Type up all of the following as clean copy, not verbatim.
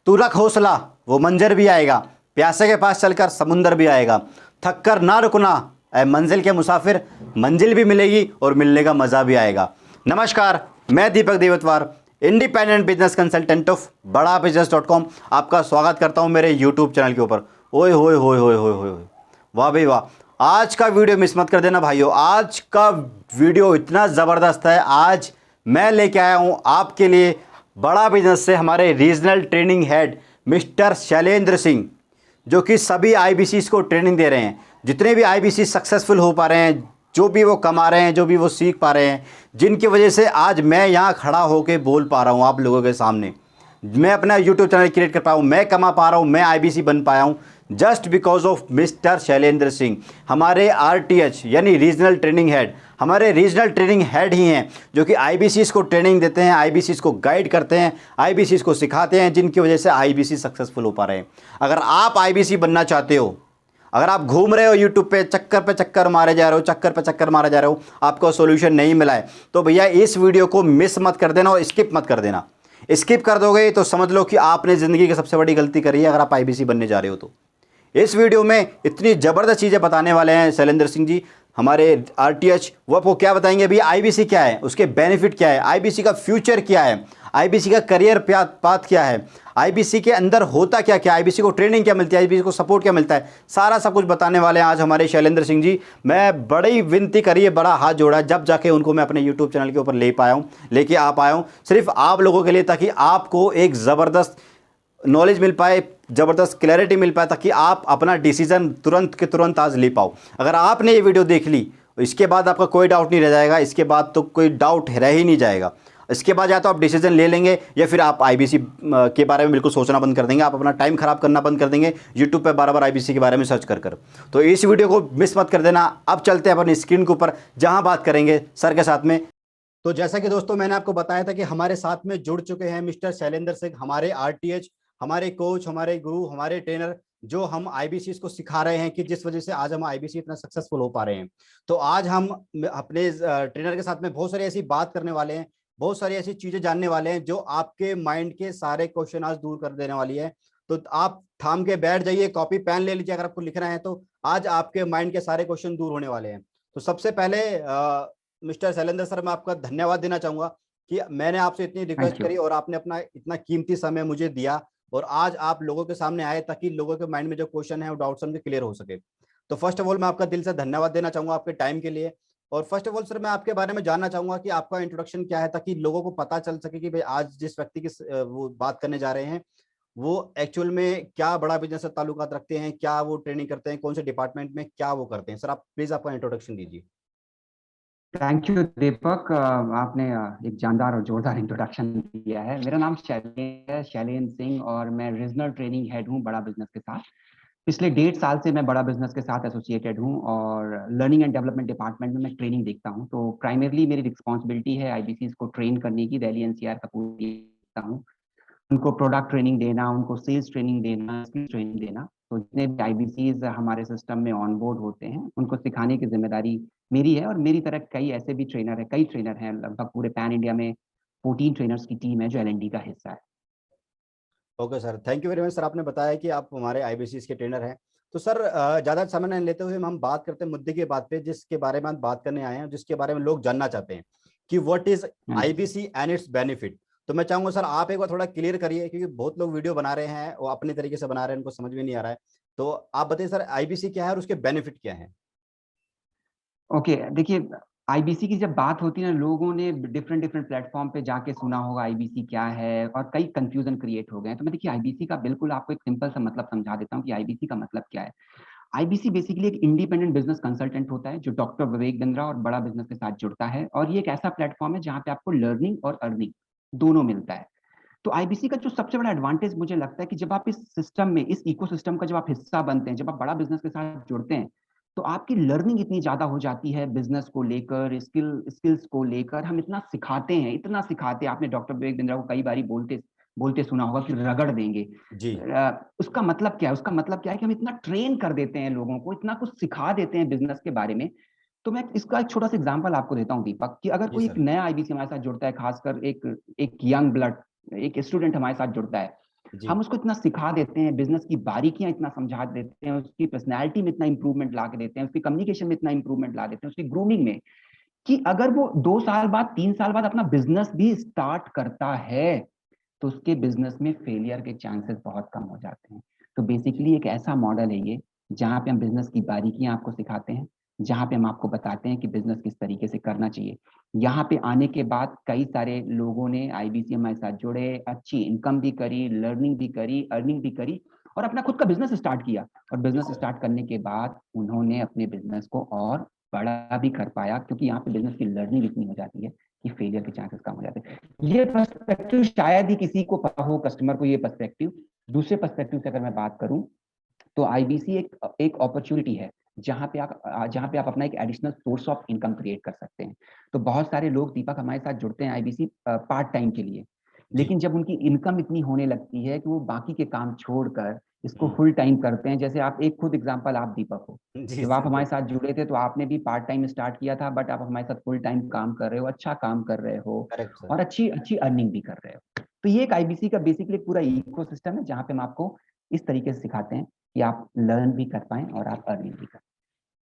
तू रख हौसला, वो मंजर भी आएगा, प्यासे के पास चलकर समुंदर भी आएगा, थक कर ना रुकना ऐ मंजिल के मुसाफिर, मंजिल भी मिलेगी और मिलने का मज़ा भी आएगा। नमस्कार, मैं दीपक देवतवार, इंडिपेंडेंट बिजनेस कंसल्टेंट ऑफ बड़ा बिजनेस .com आपका स्वागत करता हूं मेरे यूट्यूब चैनल के ऊपर। ओए होए होए होए होए होए, वाह भाई वाह। आज का वीडियो मिस मत कर देना भाइयों, आज का वीडियो इतना ज़बरदस्त है। आज मैं लेके आया हूं आपके लिए बड़ा बिजनेस से हमारे regional training head mister Shailendra Singh, जो कि सभी आईबीसीज को ट्रेनिंग दे रहे हैं। जितने भी आईबीसी सक्सेसफुल हो पा रहे हैं, जो भी वो कमा रहे हैं, जो भी वो सीख पा रहे हैं, जिनकी वजह से आज मैं यहाँ खड़ा होकर बोल पा रहा हूँ आप लोगों के सामने, मैं अपना यूट्यूब चैनल क्रिएट कर पाया हूँ, मैं कमा पा रहा हूँ, मैं आईबीसी बन पाया हूँ, just because of mister Shailendra Singh. हमारे आरटीएच यानी रीजनल ट्रेनिंग हेड, हमारे रीजनल ट्रेनिंग हेड ही हैं जो कि आईबीसीज को ट्रेनिंग देते हैं, आईबीसीज को गाइड करते हैं, आईबीसीज को सिखाते हैं, जिनकी वजह से आईबीसी सक्सेसफुल हो पा रहे हैं। अगर आप आईबीसी बनना चाहते हो, अगर आप घूम रहे हो यूट्यूब पे चक्कर मारे जा रहे हो, चक्कर पे चक्कर मारे जा रहे हो, आपको सोल्यूशन नहीं मिला है, तो भैया इस वीडियो को मिस मत कर देना और स्किप मत कर देना। स्किप कर दोगे तो समझ लो कि आपने ज़िंदगी की सबसे बड़ी गलती करी है, अगर आप आईबीसी बनने जा रहे हो तो। इस वीडियो में इतनी ज़बरदस्त चीज़ें बताने वाले हैं शैलेंद्र सिंह जी, हमारे आरटीएच। वो आपको क्या बताएंगे भैया, आईबीसी क्या है, उसके बेनिफिट क्या है, आईबीसी का फ्यूचर क्या है, आईबीसी का करियर पाथ क्या है, आईबीसी के अंदर होता क्या क्या, आईबीसी को ट्रेनिंग क्या मिलती है, आईबीसी को सपोर्ट क्या मिलता है, सारा सब कुछ बताने वाले हैं आज हमारे शैलेंद्र सिंह जी। मैं बड़ी विनती करी है, बड़ा हाथ जोड़ा, जब जाके उनको मैं अपने यूट्यूब चैनल के ऊपर लेके आ पाया हूँ, सिर्फ आप लोगों के लिए, ताकि आपको एक ज़बरदस्त नॉलेज मिल पाए, ज़बरदस्त क्लैरिटी मिल पाए, ताकि आप अपना डिसीजन तुरंत के तुरंत आज ले पाओ। अगर आपने ये वीडियो देख ली, इसके बाद आपका कोई डाउट नहीं रह जाएगा, इसके बाद तो कोई डाउट रह ही नहीं जाएगा। इसके बाद या तो आप डिसीजन ले लेंगे या फिर आप आईबीसी के बारे में बिल्कुल सोचना बंद कर देंगे, आप अपना टाइम खराब करना बंद कर देंगे यूट्यूब पे बार बार आईबीसी के बारे में सर्च कर। तो इस वीडियो को मिस मत कर देना। अब चलते हैं अपनी स्क्रीन के ऊपर, जहां बात करेंगे सर के साथ में। तो जैसा कि दोस्तों मैंने आपको बताया था कि हमारे साथ में जुड़ चुके हैं मिस्टर शैलेंद्र सिंह, हमारे आरटीएच, हमारे कोच, हमारे गुरु, हमारे ट्रेनर, जो हम आईबीसी को सिखा रहे हैं, कि जिस वजह से आज हम आईबीसी इतना सक्सेसफुल हो पा रहे हैं। तो आज हम अपने ट्रेनर के साथ में बहुत सारी ऐसी बात करने वाले हैं, बहुत सारी ऐसी चीजें जानने वाले हैं जो आपके माइंड के सारे क्वेश्चन आज दूर कर देने वाली है। तो आप थाम के बैठ जाइए, कॉपी पेन ले लीजिए अगर आपको लिखना है, तो आज आपके माइंड के सारे क्वेश्चन दूर होने वाले हैं। तो सबसे पहले मिस्टर शैलेंद्र सर, मैं आपका धन्यवाद देना चाहूंगा कि मैंने आपसे इतनी रिक्वेस्ट थैंक यू। करी और आपने अपना इतना कीमती समय मुझे दिया, और आज आप लोगों के सामने आए ताकि लोगों के माइंड में जो क्वेश्चन है वो डाउट्स उनके क्लियर हो सके। तो फर्स्ट ऑफ ऑल मैं आपका दिल से धन्यवाद देना चाहूंगा आपके टाइम के लिए। और फर्स्ट ऑफ ऑल सर, मैं आपके बारे में जानना चाहूंगा कि आपका इंट्रोडक्शन क्या है, ताकि लोगों को पता चल सके कि भाई आज जिस व्यक्ति की वो बात करने जा रहे हैं, वो एक्चुअल में क्या बड़ा बिजनेस से ताल्लुकात रखते हैं, क्या वो ट्रेनिंग करते हैं, कौन से डिपार्टमेंट में क्या वो करते हैं। सर आप प्लीज आपका इंट्रोडक्शन दीजिए। थैंक यू दीपक, आपने एक जानदार और जोरदार इंट्रोडक्शन दिया है। मेरा नाम शैलेंद्र सिंह और मैं रीजनल ट्रेनिंग हेड हूँ बड़ा बिजनेस के साथ। पिछले 1.5 साल से मैं बड़ा बिजनेस के साथ एसोसिएटेड हूँ और लर्निंग एंड डेवलपमेंट डिपार्टमेंट में मैं ट्रेनिंग देखता हूँ। तो प्राइमरली मेरी रिस्पॉन्सिबिलिटी है आईबीसी को ट्रेन करने की, दिल्ली एनसीआर का पूरी देखता हूँ, उनको प्रोडक्ट ट्रेनिंग देना, उनको सेल्स ट्रेनिंग देना, स्किल ट्रेनिंग देना। तो जितने भी आईबीसीज हमारे सिस्टम में ऑन बोर्ड होते हैं उनको सिखाने की जिम्मेदारी मेरी है। और मेरी तरह कई ट्रेनर हैं, लगभग पूरे पैन इंडिया में 14 ट्रेनर्स की टीम है जो एलएनडी का हिस्सा है। Okay sir, thank you very much. Sir आपने बताया कि आप हमारे आईबीसी के ट्रेनर हैं। तो सर ज़्यादा समय नहीं लेते हुए हम बात करते हैं मुद्दे की बात पे, जिसके बारे में हम बात करने आए हैं, जिसके बारे में लोग जानना चाहते हैं कि व्हाट इज हाँ जी। IBC and its benefit. तो मैं चाहूंगा सर आप एक बार थोड़ा क्लियर करिए, क्योंकि बहुत लोग वीडियो बना रहे हैं, वो अपने तरीके से बना रहे हैं, उनको समझ में नहीं आ रहा है। तो आप बताइए सर, आईबीसी क्या है और उसके बेनिफिट क्या है। ओके, देखिए, आईबीसी की जब बात होती है ना, लोगों ने डिफरेंट डिफरेंट प्लेटफॉर्म पे जाके सुना होगा आईबीसी क्या है और कई कंफ्यूजन क्रिएट हो गए हैं। तो मैं देखिए आईबीसी का बिल्कुल आपको एक सिंपल सा मतलब समझा देता हूँ कि आईबीसी का मतलब क्या है। आईबीसी बेसिकली एक इंडिपेंडेंट बिजनेस कंसल्टेंट होता है जो डॉक्टर विवेक बिंद्रा और बड़ा बिजनेस के साथ जुड़ता है, और ये एक ऐसा प्लेटफॉर्म है जहाँ पे आपको लर्निंग और अर्निंग दोनों मिलता है। तो आईबीसी का जो सबसे बड़ा एडवांटेज मुझे लगता है कि जब आप इस सिस्टम में, इस इकोसिस्टम का जब आप हिस्सा बनते हैं, जब आप बड़ा बिजनेस के साथ जुड़ते हैं, तो आपकी लर्निंग इतनी ज्यादा हो जाती है बिजनेस को लेकर, स्किल्स को लेकर। हम इतना सिखाते हैं, इतना सिखाते हैं। आपने डॉक्टर विवेक बिंद्रा को कई बारी बोलते बोलते सुना होगा कि रगड़ देंगे। जी उसका मतलब क्या है? उसका मतलब क्या है कि हम इतना ट्रेन कर देते हैं लोगों को, इतना कुछ सिखा देते हैं बिजनेस के बारे में। तो मैं इसका एक छोटा सा एग्जांपल आपको देता हूँ दीपक, कि अगर जी कोई एक सर। नया आईबीसी हमारे साथ जुड़ता है, खासकर एक एक यंग ब्लड, एक स्टूडेंट हमारे साथ जुड़ता है, जी। हम उसको इतना सिखा देते हैं, बिजनेस की बारीकियां इतना समझा देते हैं, उसकी पर्सनैलिटी में इतना इंप्रूवमेंट ला के देते हैं, उसकी कम्युनिकेशन में इतना इंप्रूवमेंट ला देते हैं, उसकी ग्रूमिंग में, कि अगर वो 2 साल बाद 3 साल बाद अपना बिजनेस भी स्टार्ट करता है तो उसके बिजनेस में फेलियर के चांसेस बहुत कम हो जाते हैं। तो बेसिकली एक ऐसा मॉडल है ये, जहाँ पे हम बिजनेस की बारीकियां आपको सिखाते हैं, जहाँ पे हम आपको बताते हैं कि बिजनेस किस तरीके से करना चाहिए। यहाँ पे आने के बाद कई सारे लोगों ने आईबीसी हमारे साथ जुड़े, अच्छी इनकम भी करी, लर्निंग भी करी, अर्निंग भी करी, और अपना खुद का बिजनेस स्टार्ट किया। और जी बिजनेस सर। स्टार्ट करने के बाद उन्होंने अपने बिजनेस को और बड़ा भी कर पाया, क्योंकि यहाँ पे बिजनेस की लर्निंग इतनी हो जाती है कि फेलियर के चांसेस कम हो जाते हैं। ये पर्सपेक्टिव शायद ही किसी को पता हो, कस्टमर को, ये पर्सपेक्टिव। दूसरे पर्सपेक्टिव से अगर मैं बात करूं, तो आईबीसी एक एक अपॉर्चुनिटी है, जहां पे आप अपना एक additional source of income create कर सकते हैं। तो बहुत सारे लोग, दीपक, हमारे साथ जुड़ते हैं आईबीसी पार्ट टाइम के लिए, जी। लेकिन जब उनकी इनकम इतनी होने लगती है कि वो बाकी के काम छोड़कर इसको हम्म। फुल टाइम करते हैं। जैसे आप एक खुद एग्जांपल, आप दीपक हो, जी जब आप सर हमारे बोल। साथ जुड़े थे तो आपने भी पार्ट टाइम स्टार्ट किया था, बट आप हमारे साथ फुल टाइम काम कर रहे हो, अच्छा काम कर रहे हो, करेक्ट सर। और अच्छी अच्छी अर्निंग भी कर रहे हो। तो ये एक आईबीसी का बेसिकली पूरा इकोसिस्टम है, जहाँ पे हम आपको इस तरीके से सिखाते हैं कि आप लर्न भी कर पाएं और आप अर्निंग भी कर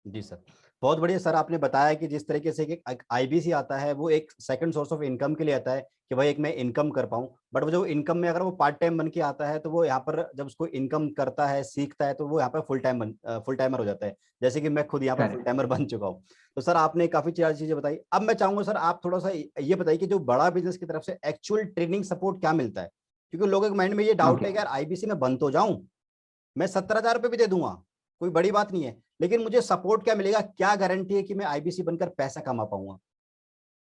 जी सर। बहुत बढ़िया सर, आपने बताया कि जिस तरीके से एक आईबीसी आता है वो एक सेकंड सोर्स ऑफ इनकम के लिए आता है कि भाई एक मैं इनकम कर पाऊं, बट वो जो इनकम में अगर वो पार्ट टाइम बन के आता है तो वो यहाँ पर जब उसको इनकम करता है, सीखता है, तो वो यहाँ पर फुल टाइमर हो जाता है, जैसे कि मैं खुद यहाँ पर फुल करेक्ट। टाइमर बन चुका हूँ। तो सर आपने काफी सारी चीजें बताई। अब मैं चाहूंगा सर आप थोड़ा सा ये बताइए कि जो बड़ा बिजनेस की तरफ से एक्चुअल ट्रेनिंग सपोर्ट क्या मिलता है, क्योंकि लोगों के माइंड में ये डाउट ओके। है कि यार आईबीसी में बन तो जाऊं, मैं 70,000 रुपये भी दे दूंगा, कोई बड़ी बात नहीं है, लेकिन मुझे सपोर्ट क्या मिलेगा, क्या गारंटी है कि मैं आईबीसी बनकर पैसा कमा पाऊंगा।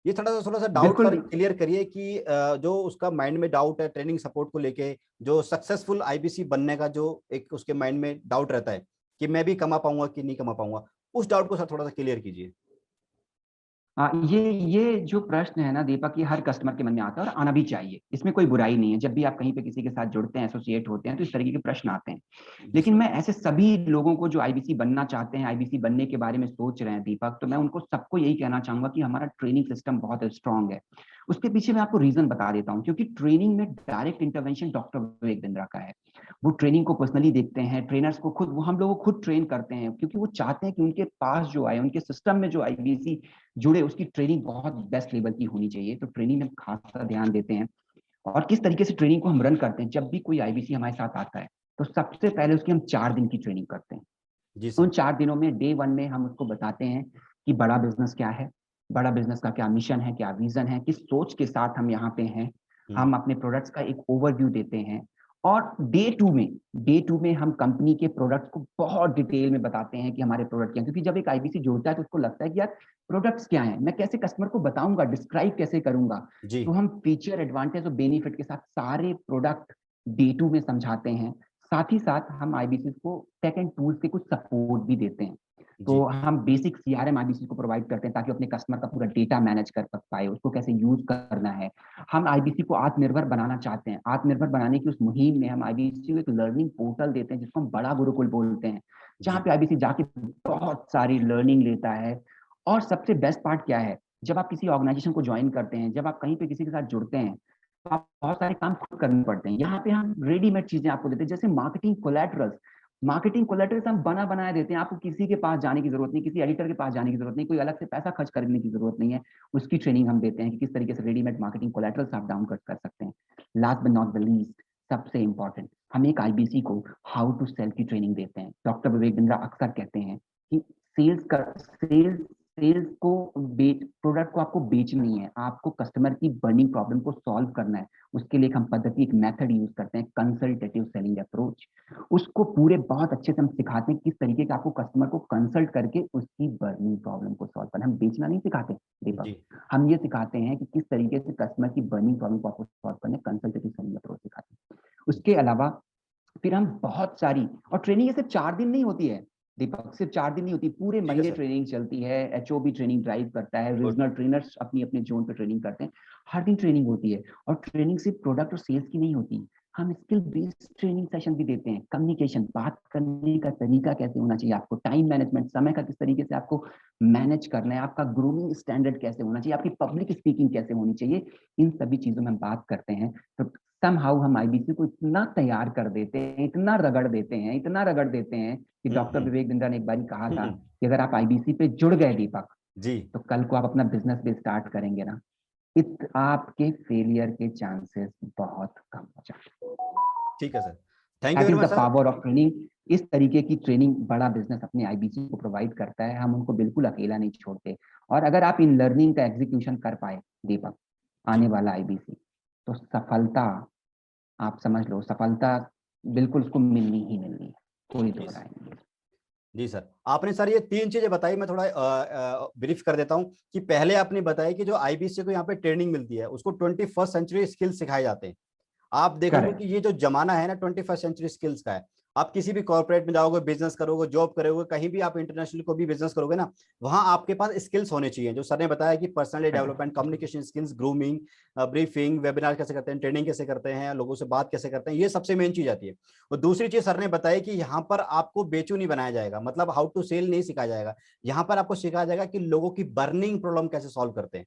ये थोड़ा सा डाउट सर बिल्कुल। क्लियर करिए कि जो उसका माइंड में डाउट है ट्रेनिंग सपोर्ट को लेके, जो सक्सेसफुल आईबीसी बनने का जो एक उसके माइंड में डाउट रहता है कि मैं भी कमा पाऊंगा कि नहीं कमा पाऊंगा, उस डाउट को सर थोड़ा सा क्लियर कीजिए। हाँ, ये जो प्रश्न है ना दीपक, ये हर कस्टमर के मन में आता है और आना भी चाहिए, इसमें कोई बुराई नहीं है। जब भी आप कहीं पे किसी के साथ जुड़ते हैं, एसोसिएट होते हैं, तो इस तरीके के प्रश्न आते हैं। जी लेकिन सर। मैं ऐसे सभी लोगों को जो आईबीसी बनना चाहते हैं, आईबीसी बनने के बारे में सोच रहे हैं दीपक, तो मैं उनको सबको यही कहना चाहूंगा कि हमारा ट्रेनिंग सिस्टम बहुत स्ट्रांग है। उसके पीछे मैं आपको रीजन बता देता हूँ, क्योंकि ट्रेनिंग में direct intervention doctor Vivek Bindra का है। वो ट्रेनिंग को पर्सनली देखते हैं, ट्रेनर्स को खुद, वो हम लोग खुद ट्रेन करते हैं, क्योंकि वो चाहते हैं कि उनके पास जो आए, उनके सिस्टम में जो आईबीसी जुड़े, उसकी ट्रेनिंग बहुत बेस्ट लेवल की होनी चाहिए। तो ट्रेनिंग में खासा ध्यान देते हैं। और किस तरीके से ट्रेनिंग को हम रन करते हैं, जब भी कोई आईबीसी हमारे साथ आता है तो सबसे पहले उसकी हम 4 दिन की ट्रेनिंग करते हैं। जी उन सर। 4 दिनों में डे 1 में हम उसको बताते हैं कि बड़ा बिजनेस क्या है, बड़ा बिजनेस का क्या मिशन है, क्या विजन है, किस सोच के साथ हम यहाँ पे हैं। हम्म। हम अपने प्रोडक्ट्स का एक ओवरव्यू देते हैं। और डे 2 में हम कंपनी के प्रोडक्ट्स को बहुत डिटेल में बताते हैं कि हमारे प्रोडक्ट क्या हैं, क्योंकि जब एक आईबीसी जुड़ता है तो उसको लगता है कि यार प्रोडक्ट्स क्या हैं, मैं कैसे कस्टमर को बताऊंगा, डिस्क्राइब कैसे करूंगा। जी। तो हम फीचर, एडवांटेज और बेनिफिट के साथ सारे प्रोडक्ट डे 2 में समझाते हैं। साथ ही साथ हम आईबीसी को टेक एंड टूल्स के कुछ सपोर्ट भी देते हैं। तो जी। हम बेसिक सीआरएम आईबीसी को प्रोवाइड करते हैं, ताकि अपने कस्टमर का पूरा डेटा मैनेज कर पाए, उसको कैसे यूज करना है। हम आईबीसी को आत्मनिर्भर बनाना चाहते हैं। आत्मनिर्भर बनाने की उस मुहिम में हम आईबीसी को एक लर्निंग पोर्टल देते हैं, जिसको हम बड़ा गुरुकुल बोलते हैं, जहाँ जी। पे आईबीसी जाके बहुत सारी लर्निंग लेता है। और सबसे बेस्ट पार्ट क्या है, जब आप किसी ऑर्गेनाइजेशन को ज्वाइन करते हैं, जब आप कहीं पे किसी के साथ जुड़ते हैं, तो आप बहुत सारे काम खुद करने पड़ते हैं। यहाँ पे हम रेडीमेड चीजें आपको देते हैं, जैसे मार्केटिंग कोलैटरल्स हम बना बनाया देते हैं। आपको किसी के पास जाने की जरूरत नहीं, किसी एडिटर के पास जाने की जरूरत नहीं, कोई अलग से पैसा खर्च करने की जरूरत नहीं है। उसकी ट्रेनिंग हम देते हैं कि किस तरीके से रेडीमेड मार्केटिंग कोलैटरल्स आप डाउन कर सकते हैं। Last but not the least, सबसे इंपॉर्टेंट, हम एक आईबीसी को हाउ टू सेल की ट्रेनिंग देते हैं। डॉक्टर विवेक बिंद्रा अक्सर कहते हैं कि सेल्स को प्रोडक्ट को आपको बेचनी है, आपको कस्टमर की बर्निंग प्रॉब्लम को सॉल्व करना है। उसके लिए हम पद्धति, एक मेथड यूज करते हैं, कंसल्टेटिव सेलिंग अप्रोच। उसको पूरे बहुत अच्छे से हम सिखाते हैं किस तरीके का आपको कस्टमर को कंसल्ट करके उसकी बर्निंग प्रॉब्लम को सॉल्व करना। हम बेचना नहीं सिखाते दीपक, जी। हम ये सिखाते हैं कि किस तरीके से कस्टमर की बर्निंग प्रॉब्लम को आपको सॉल्व करना, कंसल्टेटिव सेलिंग अप्रोच सिखाते हैं। उसके अलावा फिर हम बहुत सारी, और ट्रेनिंग ये सिर्फ 4 दिन नहीं होती है दीपक, सिर्फ 4 दिन नहीं होती, पूरे ठीक है महीने सर। ट्रेनिंग चलती है। एचओ भी ट्रेनिंग ड्राइव करता है, गुड। रीजनल ट्रेनर्स अपनी अपने जोन पे ट्रेनिंग करते हैं। हर दिन ट्रेनिंग होती है। और ट्रेनिंग सिर्फ प्रोडक्ट और सेल्स की नहीं होती, हम स्किल बेस्ड ट्रेनिंग सेशन भी देते हैं। कम्युनिकेशन, बात करने का तरीका कैसे होना चाहिए, आपको टाइम मैनेजमेंट, समय का किस तरीके से आपको मैनेज करना है, आपका ग्रूमिंग स्टैंडर्ड कैसे होना चाहिए, आपकी पब्लिक स्पीकिंग कैसे होनी चाहिए, इन सभी चीजों में हम बात करते हैं। तो समहाउ हम आईबीसी को इतना तैयार कर देते हैं, इतना रगड़ देते हैं, इतना रगड़ देते हैं कि डॉक्टर विवेक बिंद्रा ने एक बार कहा था कि अगर आप आईबीसी पे जुड़ गए दीपक, जी तो कल को आप अपना बिजनेस भी स्टार्ट करेंगे ना, आपके फेलियर के चांसेस बहुत कम हो जाते हैं। ठीक है sir, thank you that very is much the sir. Power of training. इस तरीके की ट्रेनिंग बड़ा बिजनेस अपने आईबीसी को प्रोवाइड करता है, हम उनको बिल्कुल अकेला नहीं छोड़ते। और अगर आप इन लर्निंग का एग्जीक्यूशन कर पाए दीपक, जी आने वाला आईबीसी, तो सफलता, आप समझ लो सफलता बिल्कुल उसको मिलनी ही मिलनी है, कोई जी दो राय नहीं है। जी सर, आपने सर ये तीन चीजें बताई, मैं थोड़ा ब्रीफ कर देता हूं कि पहले आपने बताया कि जो आईबीसी को यहाँ पे ट्रेनिंग मिलती है उसको 21st सेंचुरी स्किल सिखाए जाते हैं। आप देखोगे कि करेक्ट। ये जो जमाना है ना 21st सेंचुरी स्किल्स का है। आप किसी भी कॉर्पोरेट में जाओगे, बिजनेस करोगे, जॉब करोगे, कहीं भी आप इंटरनेशनल को भी बिजनेस करोगे ना, वहां आपके पास स्किल्स होने चाहिए जो सर ने बताया कि personally development, communication skills, grooming, briefing, webinar कैसे करते हैं, ट्रेनिंग कैसे करते हैं, लोगों से बात कैसे करते हैं, ये सबसे मेन चीज आती है। और दूसरी चीज सर ने बताई कि यहाँ पर आपको बेचू नहीं बनाया जाएगा, मतलब हाउ टू सेल नहीं सिखाया जाएगा। यहाँ पर आपको सिखाया जाएगा कि लोगों की बर्निंग प्रॉब्लम कैसे सॉल्व करते हैं।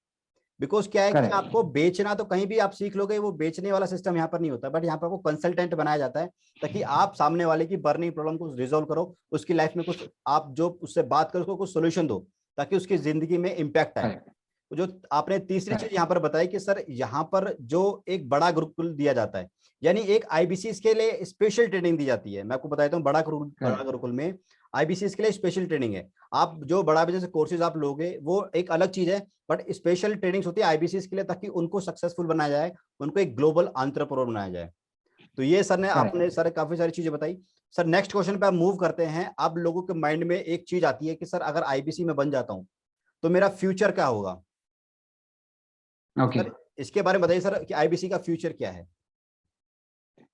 बिकॉज क्या है कि करेक्ट। आपको बेचना तो कहीं भी आप सीख लोगे, वो बेचने वाला सिस्टम यहाँ पर नहीं होता, बट यहाँ पर आपको कंसल्टेंट बनाया जाता है ताकि आप सामने वाले की बर्निंग प्रॉब्लम को रिजोल्व करो, उसकी लाइफ में कुछ आप जो उससे बात करो उसको कुछ सोल्यूशन दो ताकि उसकी जिंदगी में इम्पैक्ट आए। करेक्ट। जो आपने तीसरी चीज करेक्ट। यहाँ पर बताई कि सर यहाँ पर जो एक बड़ा गुरुकुल दिया जाता है, यानी एक आईबीसी के लिए स्पेशल ट्रेनिंग दी जाती है। मैं आपको बताता हूँ, बड़ा करेक्ट। गुरुकुल में आईबीसी के लिए स्पेशल ट्रेनिंग है। आप जो बड़ा बिजनेस कोर्सेज आप लोगे वो एक अलग चीज है, बट स्पेशल ट्रेनिंग होती है आईबीसी के लिए ताकि उनको सक्सेसफुल बनाया जाए, उनको एक ग्लोबल एंटरप्रेन्योर बनाया जाए। तो ये सर ने आपने करेक्ट। सर काफी सारी चीजें बताई। सर नेक्स्ट क्वेश्चन पे आप मूव करते हैं। अब लोगों के माइंड में एक चीज आती है कि सर अगर आईबीसी में बन जाता हूं तो मेरा फ्यूचर क्या होगा। तो ओके। सर इसके बारे में बताइए सर कि आईबीसी का फ्यूचर क्या है।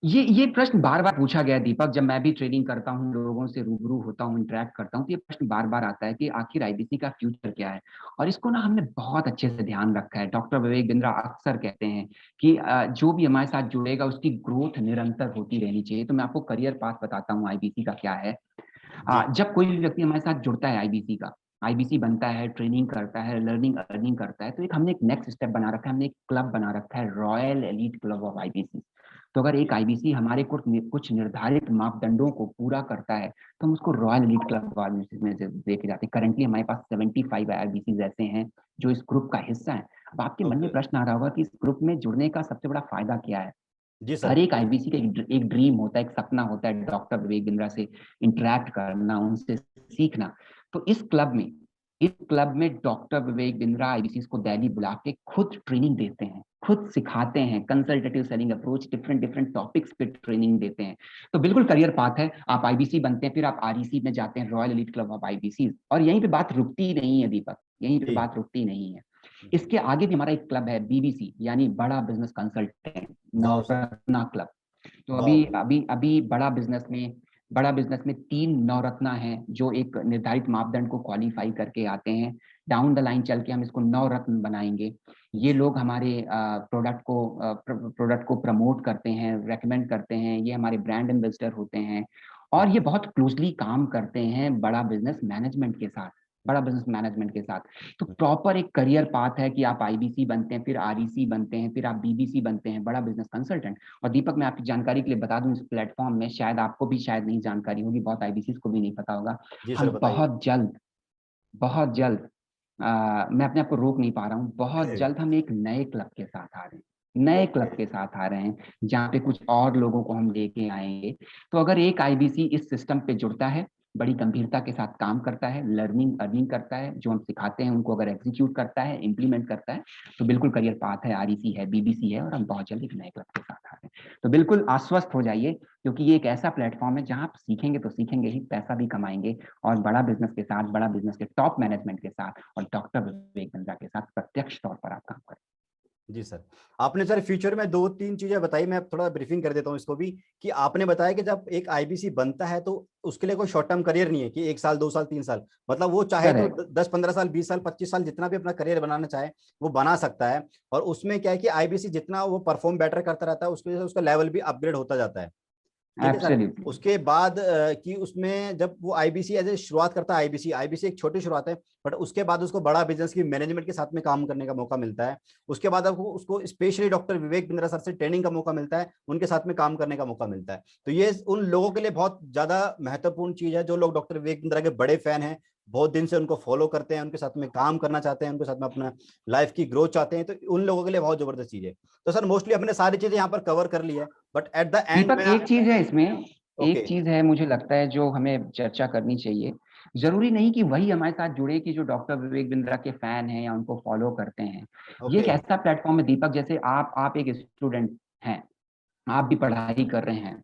ये प्रश्न बार बार पूछा गया दीपक, जब मैं भी ट्रेनिंग करता हूँ, लोगों से रूबरू होता हूँ, इंटरेक्ट करता हूँ, तो ये प्रश्न बार बार आता है कि आखिर आईबीसी का फ्यूचर क्या है। और इसको ना हमने बहुत अच्छे से ध्यान रखा है। डॉक्टर विवेक बिंद्रा अक्सर कहते हैं कि जो भी हमारे साथ जुड़ेगा उसकी ग्रोथ निरंतर होती रहनी चाहिए। तो मैं आपको करियर पाथ बताता हूँ आईबीसी का क्या है। जी जब कोई भी व्यक्ति हमारे साथ जुड़ता है आईबीसी का, आईबीसी बनता है, ट्रेनिंग करता है, लर्निंग अर्निंग करता है, तो हमने एक नेक्स्ट स्टेप बना रखा है, हमने एक क्लब बना रखा है, royal elite club of IBC. तो अगर एक आईबीसी हमारे कुछ निर्धारित मापदंडों को पूरा करता है तो हम उसको royal elite club of IBC में देखे जाते हैं। करंटली हमारे पास 75 आईबीसी ऐसे हैं जो इस ग्रुप का हिस्सा है। अब आपके मन में ओके। प्रश्न आ रहा होगा कि इस ग्रुप में जुड़ने का सबसे बड़ा फायदा क्या है। जी हर सर। एक आईबीसी का एक ड्रीम होता है, एक सपना होता है, डॉक्टर विवेक बिंद्रा से इंटरेक्ट करना, उनसे सीखना। तो इस क्लब में डॉक्टर विवेक बिंद्रा आईबीसी को दिल्ली बुला के खुद ट्रेनिंग देते हैं, खुद सिखाते हैं, consultative selling approach, different different topics पे ट्रेनिंग देते हैं। तो बिल्कुल करियर पाथ है। आप आईबीसी बनते हैं, फिर आप आरईसी में जाते हैं, royal elite club of IBC. और यहीं पे बात रुकती नहीं है दीपक, यहीं पे जी बात रुकती नहीं है। इसके आगे भी हमारा एक क्लब है, बीबीसी, यानी बड़ा बिजनेस कंसल्टेंट, वाह सर। नवरत्ना क्लब। तो वाह। अभी अभी अभी बड़ा बिजनेस में 3 नवरत्ना हैं जो एक निर्धारित मापदंड को क्वालिफाई करके आते हैं। डाउन द लाइन चल के हम इसको नवरत्न बनाएंगे। ये लोग हमारे प्रोडक्ट को प्रमोट करते हैं, रेकमेंड करते हैं, ये हमारे ब्रांड एम्बेसडर होते हैं। और ये बहुत क्लोजली काम करते हैं बड़ा बिजनेस मैनेजमेंट के साथ। तो प्रॉपर एक करियर पाथ है कि आप आईबीसी बनते हैं, फिर आरईसी बनते हैं, फिर आप बीबीसी बनते हैं, बड़ा बिजनेस कंसल्टेंट। और दीपक, मैं आपकी जानकारी के लिए बता दूं, इस प्लेटफॉर्म में शायद आपको भी शायद नहीं जानकारी होगी, बहुत आईबीसी को भी नहीं पता होगा, जी सर हम बताइए। बहुत जल्द मैं अपने आप को रोक नहीं पा रहा हूँ, बहुत जल्द हम एक नए क्लब के साथ आ रहे हैं, नए ओके। क्लब के साथ आ रहे हैं, जहाँ पे कुछ और लोगों को हम लेके आएंगे। तो अगर एक आईबीसी इस सिस्टम पे जुड़ता है, बड़ी गंभीरता के साथ काम करता है, लर्निंग अर्निंग करता है, जो हम सिखाते हैं उनको अगर एग्जीक्यूट करता है, इंप्लीमेंट करता है, तो बिल्कुल करियर पाथ है, आरईसी है, बीबीसी है, और हम बहुत जल्द एक नए क्लब के साथ आ रहे हैं। तो बिल्कुल आश्वस्त हो जाइए, क्योंकि ये एक ऐसा प्लेटफॉर्म है जहां आप सीखेंगे तो सीखेंगे ही, पैसा भी कमाएंगे, और बड़ा बिजनेस के साथ, बड़ा बिजनेस के टॉप मैनेजमेंट के साथ और डॉक्टर विवेक बिंद्रा के साथ प्रत्यक्ष तौर पर आप काम करें। जी सर, आपने सर फ्यूचर में दो तीन चीजें बताई, मैं थोड़ा ब्रीफिंग कर देता हूँ इसको भी। कि आपने बताया कि जब एक आईबीसी बनता है तो उसके लिए कोई शॉर्ट टर्म करियर नहीं है कि 1 साल 2 साल 3 साल, मतलब वो चाहे तो करेक्ट। 10 15 साल 20 साल 25 साल जितना भी अपना करियर बनाना चाहे वो बना सकता है। और उसमें क्या है कि आईबीसी जितना वो परफॉर्म बेटर करता रहता है उसकी वजह से उसका लेवल भी अपग्रेड होता जाता है। ठीक है सर। एब्सोल्युटली। उसके बाद कि उसमें जब वो आईबीसी एज शुरुआत करता है, आईबीसी आईबीसी एक छोटी शुरुआत है, बट उसके बाद उसको बड़ा बिजनेस की मैनेजमेंट के साथ में काम करने का मौका मिलता है। उसके बाद आपको उसको specially doctor Vivek Bindra sir से ट्रेनिंग का मौका मिलता है, उनके साथ में काम करने का मौका मिलता है। तो ये उन लोगों के लिए बहुत ज्यादा महत्वपूर्ण चीज है जो लोग डॉक्टर विवेक बिंद्रा के बड़े फैन हैं, बहुत दिन से उनको फॉलो करते हैं, उनके साथ में काम करना चाहते हैं, उनके साथ में अपना लाइफ की ग्रोथ चाहते हैं, तो उन लोगों के लिए बहुत जबरदस्त चीज है। तो सर मोस्टली हमने सारी चीजें यहाँ पर कवर कर ली है, बट एट द एंड दीपक, में एक चीज है इसमें, ओके एक चीज है मुझे लगता है जो हमें चर्चा करनी चाहिए। जरूरी नहीं कि वही हमारे साथ जुड़े कि जो डॉक्टर विवेक बिंद्रा के फैन हैं या उनको फॉलो करते हैं। ये एक ओके ऐसा प्लेटफॉर्म है दीपक, जैसे आप एक स्टूडेंट हैं, आप भी पढ़ाई कर रहे हैं,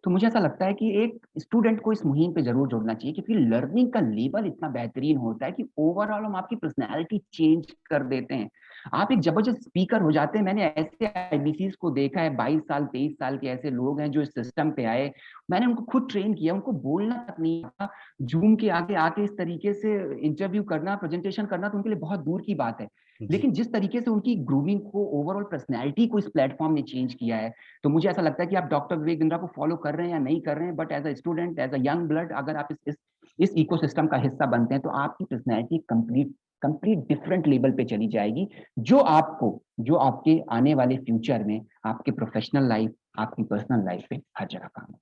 तो मुझे ऐसा लगता है कि एक स्टूडेंट को इस मुहिम पे जरूर जुड़ना चाहिए, क्योंकि लर्निंग का लेवल इतना बेहतरीन होता है कि ओवरऑल हम आपकी पर्सनैलिटी चेंज कर देते हैं। आप एक जबरदस्त स्पीकर हो जाते हैं। मैंने ऐसे आईबीसीज को देखा है, 22 साल 23 साल के ऐसे लोग हैं जो इस सिस्टम पे आए, मैंने उनको खुद ट्रेन किया, उनको बोलना तक नहीं आता। जूम के आगे आके इस तरीके से इंटरव्यू करना, प्रेजेंटेशन करना तो उनके लिए बहुत दूर की बात है। जी लेकिन जिस तरीके से उनकी ग्रूविंग को, ओवरऑल पर्सनैलिटी को इस प्लेटफॉर्म ने चेंज किया है, तो मुझे ऐसा लगता है कि आप डॉक्टर विवेक बिंद्रा को फॉलो कर रहे हैं या नहीं कर रहे हैं, but as a student, as a young blood, अगर आप इस इकोसिस्टम का हिस्सा बनते हैं, तो आपकी personality complete complete different level पे चली जाएगी, जो आपके आने वाले फ्यूचर में आपके प्रोफेशनल लाइफ, आपकी पर्सनल लाइफ पे हर जगह काम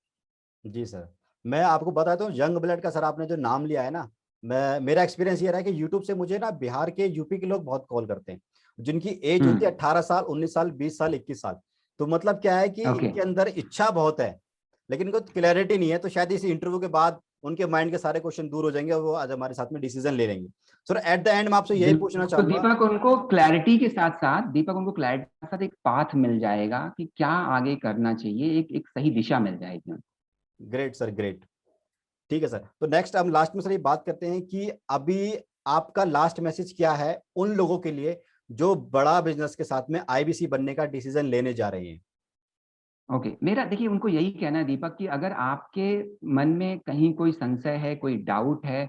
जी सर, मैं आपको बताता हूँ यंग ब्लड का। सर आपने जो नाम लिया है ना, मैं मेरा एक्सपीरियंस ये रहा है कि यूट्यूब से मुझे ना बिहार के यूपी के लोग बहुत कॉल करते हैं, जिनकी एज होती है 18 साल, 19 साल, 20 साल, 21 साल। तो मतलब क्या है कि ओके। इनके अंदर इच्छा बहुत है, लेकिन इनको क्लैरिटी नहीं है। तो शायद इस इंटरव्यू के बाद उनके माइंड के सारे क्वेश्चन दूर हो जाएंगे और वो आज हमारे साथ में डिसीजन ले लेंगे। सर एट द एंड मैं आपसे यही पूछना बिल्कुल, तो चाहूंगा। दीपक उनको क्लैरिटी के साथ एक पाथ मिल जाएगा कि क्या आगे करना चाहिए, एक सही दिशा मिल जाएगी। Great sir, great. ठीक है सर, तो नेक्स्ट हम लास्ट में सर ये बात करते हैं कि अभी आपका लास्ट मैसेज क्या है उन लोगों के लिए जो बड़ा बिजनेस के साथ में आईबीसी बनने का डिसीजन लेने जा रहे हैं। ओके, मेरा देखिए उनको यही कहना है दीपक, कि अगर आपके मन में कहीं कोई संशय है, कोई डाउट है,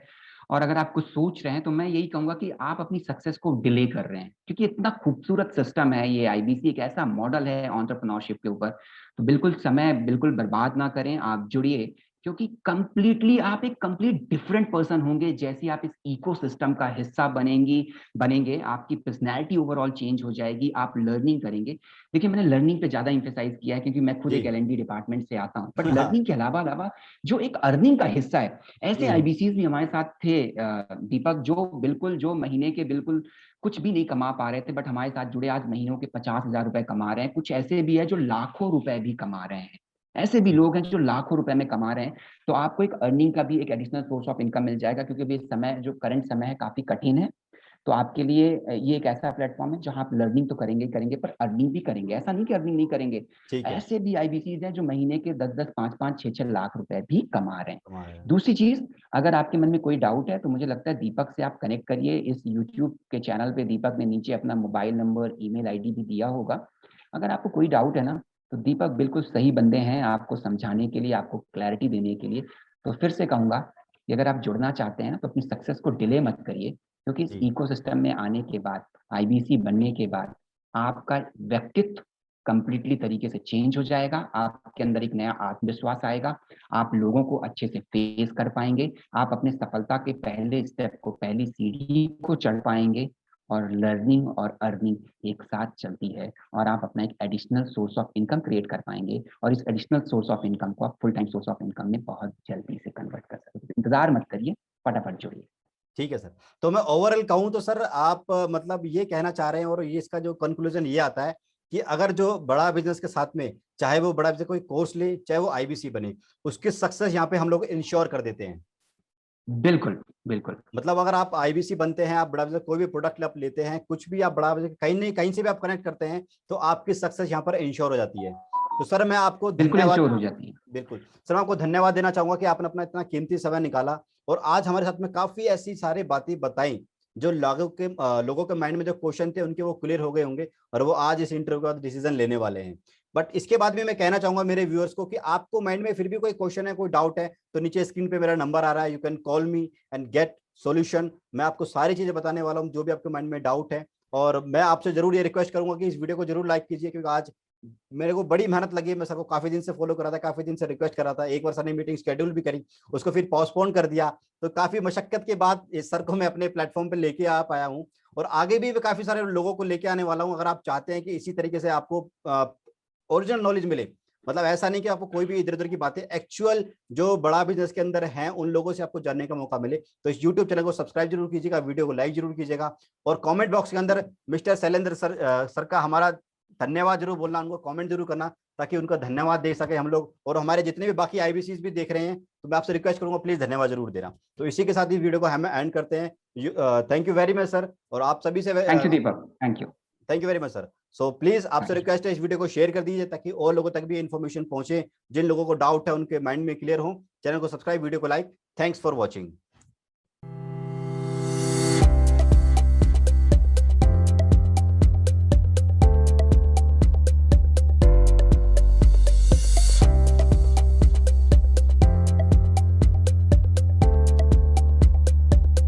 और अगर आप कुछ सोच रहे हैं, तो मैं यही कहूंगा कि आप अपनी सक्सेस को डिले कर रहे हैं, क्योंकि इतना खूबसूरत सिस्टम है ये आईबीसी, एक ऐसा मॉडल है एंटरप्रेन्योरशिप के ऊपर। तो बिल्कुल समय बिल्कुल बर्बाद ना करें, आप जुड़िए, क्योंकि कंप्लीटली आप एक कंप्लीट डिफरेंट पर्सन होंगे जैसे आप इस इकोसिस्टम का हिस्सा बनेंगे। आपकी पर्सनैलिटी ओवरऑल चेंज हो जाएगी, आप लर्निंग करेंगे। देखिए, मैंने लर्निंग पे ज्यादा इंफेसाइज किया है, क्योंकि मैं खुद एक जी एलएनडी डिपार्टमेंट से आता हूँ, बट हाँ लर्निंग के अलावा जो एक अर्निंग का हिस्सा है, ऐसे जी आईबीसीज भी हमारे साथ थे दीपक, जो महीने के बिल्कुल कुछ भी नहीं कमा पा रहे थे, बट हमारे साथ जुड़े, आज महीनों के 50,000 रुपए कमा रहे हैं। कुछ ऐसे भी है जो लाखों रुपए भी कमा रहे हैं, ऐसे भी लोग हैं जो लाखों रुपए में कमा रहे हैं। तो आपको एक अर्निंग का भी एक एडिशनल सोर्स ऑफ इनकम मिल जाएगा, क्योंकि अभी समय, जो करंट समय है, काफी कठिन है। तो आपके लिए ये एक ऐसा प्लेटफॉर्म है जहां आप लर्निंग तो करेंगे ही करेंगे, पर अर्निंग भी करेंगे। ऐसा नहीं कि अर्निंग नहीं करेंगे, ठीक है। ऐसे भी आईबीसीज हैं जो महीने के 10-10, 5-5, 6-6 लाख रुपए भी कमा रहे हैं। हमारे दूसरी चीज, अगर आपके मन में कोई डाउट है, तो मुझे लगता है दीपक से आप कनेक्ट करिए। इस यूट्यूब के चैनल पे दीपक ने नीचे अपना मोबाइल नंबर, ईमेल आईडी भी दिया होगा। अगर आपको कोई डाउट है ना, तो दीपक बिल्कुल सही बंदे हैं आपको समझाने के लिए, आपको क्लैरिटी देने के लिए। तो फिर से कहूंगा कि अगर आप जुड़ना चाहते हैं ना, तो अपनी सक्सेस को डिले मत करिए, क्योंकि इस जी इकोसिस्टम में आने के बाद, आईबीसी बनने के बाद, आपका व्यक्तित्व कंप्लीटली तरीके से चेंज हो जाएगा। आपके अंदर एक नया आत्मविश्वास आएगा, आप लोगों को अच्छे से फेस कर पाएंगे, आप अपने सफलता के पहले स्टेप को, पहली सीढ़ी को चढ़ पाएंगे। और लर्निंग और अर्निंग एक साथ चलती है, और आप अपना एक additional source of income create कर पाएंगे, और इस एडिशनल सोर्स ऑफ इनकम को आप full time source of income में बहुत जल्दी से कन्वर्ट कर सकते हैं। इंतजार मत करिए, फटाफट जुड़िए। ठीक है सर। तो मैं ओवरऑल कहूँ तो सर आप मतलब ये कहना चाह रहे हैं, और ये इसका जो कंक्लूजन ये आता है कि अगर जो बड़ा बिजनेस के साथ में, चाहे वो बड़ा बिजनेस कोई कोर्स ले, चाहे वो आईबीसी बने, उसकी सक्सेस यहाँ पे हम लोग इंश्योर कर देते हैं। बिल्कुल बिल्कुल। मतलब अगर आप आईबीसी बनते हैं, आप बड़ा बिजनेस कोई भी प्रोडक्ट आप लेते हैं, कुछ भी आप बड़ा बिजनेस कहीं नहीं कहीं से भी आप कनेक्ट करते हैं, तो आपकी सक्सेस यहाँ पर इंश्योर हो जाती है। तो सर मैं आपको बिल्कुल धन्यवाद, इंश्योर हो जाती है। बिल्कुल सर मैं आपको धन्यवाद देना चाहूंगा कि आपने अपना इतना कीमती समय निकाला और आज हमारे साथ में काफी ऐसी सारी बातें बताई जो लोगों के माइंड में जो क्वेश्चन थे उनके वो क्लियर हो गए होंगे, और वो आज इस इंटरव्यू के बाद डिसीजन लेने वाले हैं। बट इसके बाद भी मैं कहना चाहूंगा मेरे व्यूअर्स को कि आपको माइंड में फिर भी कोई क्वेश्चन है, कोई डाउट है, तो नीचे स्क्रीन पे मेरा नंबर आ रहा है, you can call me and get solution. मैं आपको सारी चीजें बताने वाला हूँ जो भी आपके माइंड में डाउट है। और मैं आपसे जरूर ये रिक्वेस्ट करूंगा कि इस वीडियो को जरूर लाइक कीजिए, क्योंकि आज मेरे को बड़ी मेहनत लगी, मैं सर को काफी दिन से फॉलो कर रहा था, काफी दिन से रिक्वेस्ट कर रहा था, एक बार सर ने मीटिंग शेड्यूल भी करी, उसको फिर पोस्टपोन कर दिया। तो काफी मशक्कत के बाद इस सर को मैं अपने प्लेटफॉर्म पे लेके आ पाया हूँ, और आगे भी मैं काफी सारे लोगों को लेके आने वाला हूँ। अगर आप चाहते हैं कि इसी तरीके से आपको ओरिजिनल नॉलेज मिले, मतलब ऐसा नहीं कि आपको कोई भी इधर उधर की बातें, एक्चुअल जो बड़ा बिजनेस के अंदर है उन लोगों से आपको जानने का मौका मिले, तो इस यूट्यूब चैनल को सब्सक्राइब जरूर कीजिएगा, वीडियो को लाइक जरूर कीजिएगा, और कमेंट बॉक्स के अंदर मिस्टर शैलेंद्र सर का हमारा धन्यवाद जरूर बोलना, उनको कमेंट जरूर करना, ताकि उनका धन्यवाद दे सके हम लोग, और हमारे जितने भी बाकी आईबीसीज भी देख रहे हैं, तो मैं आपसे रिक्वेस्ट करूंगा प्लीज धन्यवाद जरूर देना। तो इसी के साथ ही वीडियो को हम एंड करते हैं। Thank you very much sir, और आप सभी से thank you Deepak, thank you. Thank you very much sir. So please आपसे रिक्वेस्ट है, इस वीडियो को शेयर कर दीजिए ताकि और लोगों तक भी इन्फॉर्मेशन पहुंचे, जिन लोगों को डाउट है उनके माइंड में क्लियर हो। चैनल को सब्सक्राइब, वीडियो को लाइक। Thanks for watching.